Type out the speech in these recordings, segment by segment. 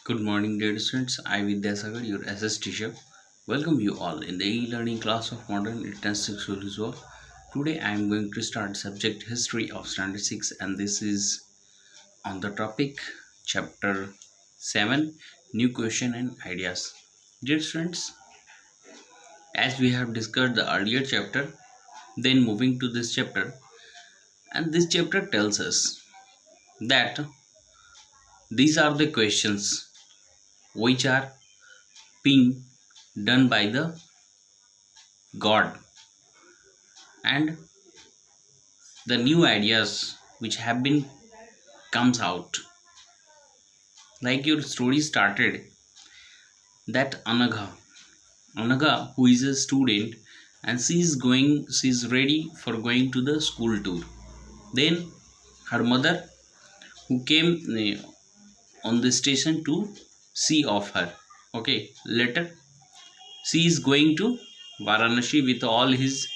Good morning, dear students. I Vidyasagar, your SS teacher. Welcome you all in the e-learning class of Modern Intensive Visual. Today I am going to start subject history of standard 6, and this is on the topic chapter 7, new question and ideas. Dear students, as we have discussed the earlier chapter, then moving to this chapter, and this chapter tells us that these are the questions which are being done by the God, and the new ideas which have been comes out, like your story started, that Anagha, who is a student, and she's ready for going to the school tour. Then her mother, who came on the station to see of her. Okay, later she is going to Varanasi with all his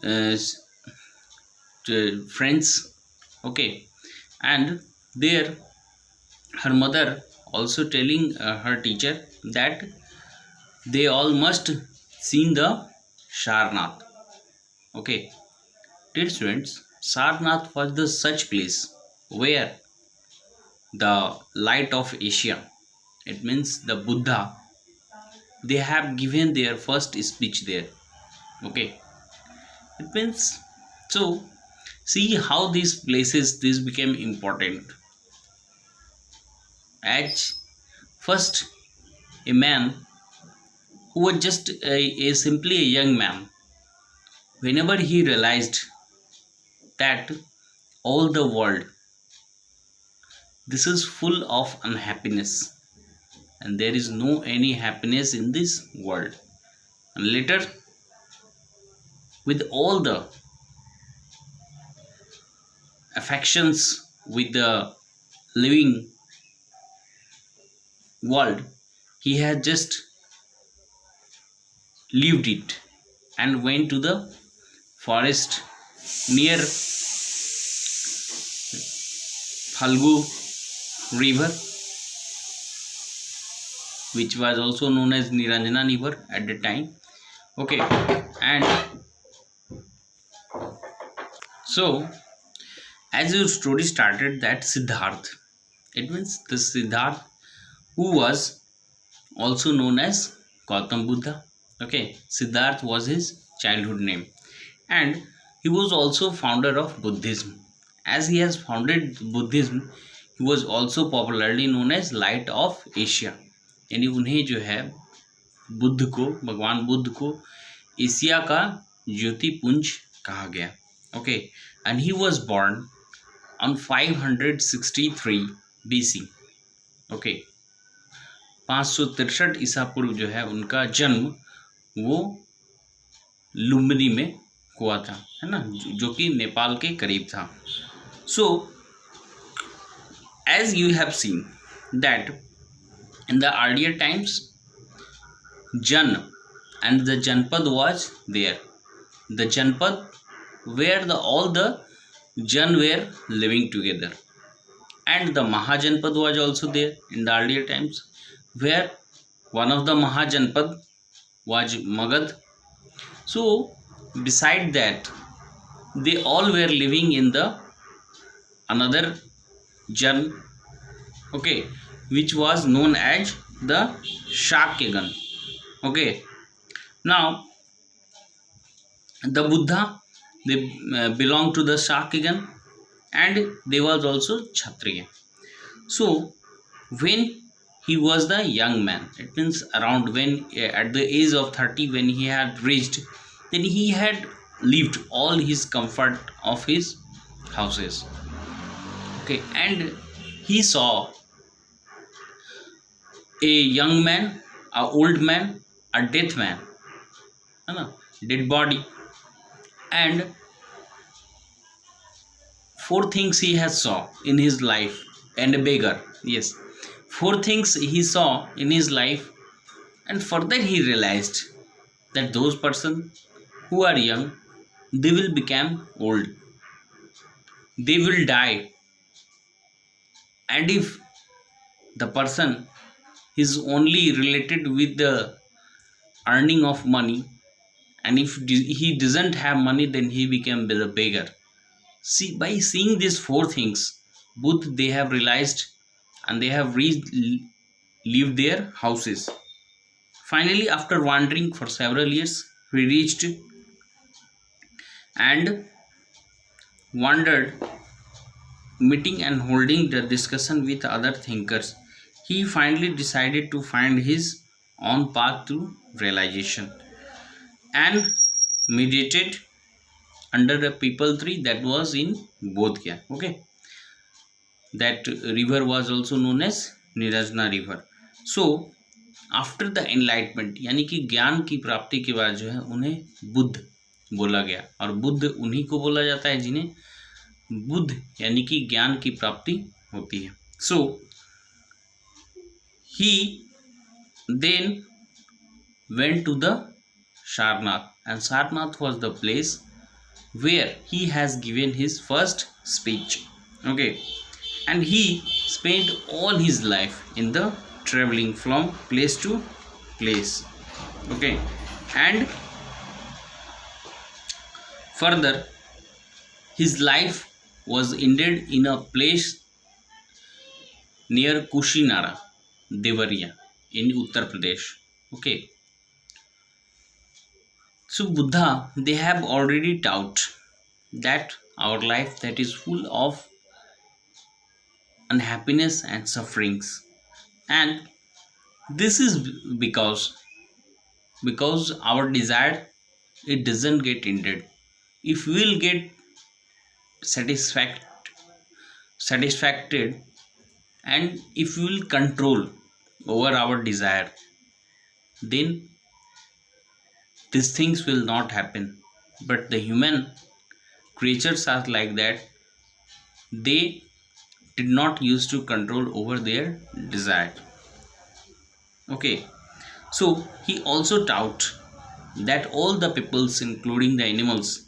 uh, friends. Okay, and there her mother also telling her teacher that they all must seen the Sarnath. Okay, dear students, Sarnath was the such place where the light of Asia, it means the Buddha, they have given their first speech there. Okay, it means, so see how these places this became important. As first, a man who was just a simply a young man, whenever he realized that all the world this is full of unhappiness, and there is no any happiness in this world, and later with all the affections with the living world, he had just lived it and went to the forest near Phalgu river, which was also known as Niranjana river at the time. Okay, and so as your story started, that Siddharth, it means the Siddharth who was also known as Gautam Buddha. Okay, Siddharth was his childhood name, and he was also founder of Buddhism. As he has founded Buddhism, he was also popularly known as Light of Asia. यानी उन्हें जो है बुद्ध को, भगवान बुद्ध को Asia का ज्योति पुंज कहा गया. Okay, and he was born on 563 BC. Okay, 563 ईसा पूर्व जो है उनका जन्म वो लुम्बिनी में हुआ था, है ना, जो कि नेपाल के करीब था. So as you have seen that in the earlier times, Jan and the Janpad was there. The Janpad where all the Jan were living together, and the Mahajanpad was also there in the earlier times, where one of the Mahajanpad was Magad. So beside that, they all were living in the another Jan. Okay, which was known as the Shakyagan. Okay, now the Buddha, they belong to the Shakyagan, and they was also Kshatriya. So when he was the young man, it means around when at the age of 30, when he had reached, then he had lived all his comfort of his houses. Okay, and he saw a young man, a old man, a dead man, है ना, dead body, and four things he has saw in his life, and a beggar. Yes, four things he saw in his life, and further he realized that those persons who are young, they will become old, they will die, and if the person is only related with the earning of money, and if he doesn't have money, then he became the beggar. See, by seeing these four things, both they have realized, and they have leave their houses. Finally, after wandering for several years, he reached and wandered, meeting and holding the discussion with other thinkers. He finally decided to find his own path to realization and meditated under a people tree that was in Bodh Gaya. Okay, that river was also known as Nirajna river. So after the enlightenment, यानी कि ज्ञान की प्राप्ति के बाद जो है उन्हें बुद्ध बोला गया, और बुद्ध उन्हीं को बोला जाता है जिन्हें बुद्ध यानी कि ज्ञान की प्राप्ति होती है. So he then went to the Sarnath, and Sarnath was the place where he has given his first speech. Okay, and he spent all his life in the traveling from place to place. Okay, and further his life was ended in a place near Kushinara, Devariya in Uttar Pradesh. Okay, so Buddha, they have already taught that our life that is full of unhappiness and sufferings, and this is because our desire, it doesn't get ended. If we will get satisfacted, and if we will control over our desire, then these things will not happen. But the human creatures are like that. They did not use to control over their desire. Okay, so he also taught that all the peoples, including the animals,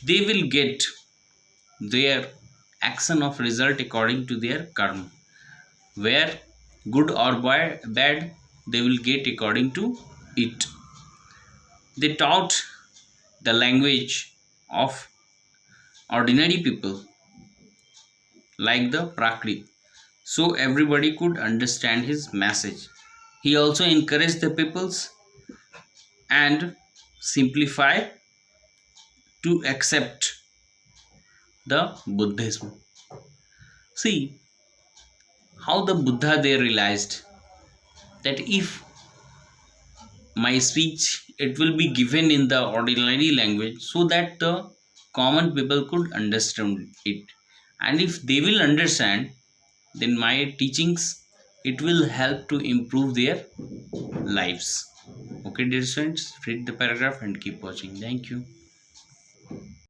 they will get their action of result according to their karma, where good or bad, they will get according to it. They taught the language of ordinary people like the Prakrit, so everybody could understand his message. He also encouraged the peoples and simplify to accept the Buddhism. See how the Buddha they realized that if my speech, it will be given in the ordinary language so that the common people could understand it, and if they will understand, then my teachings, it will help to improve their lives. Okay, dear students, read the paragraph and keep watching. Thank you.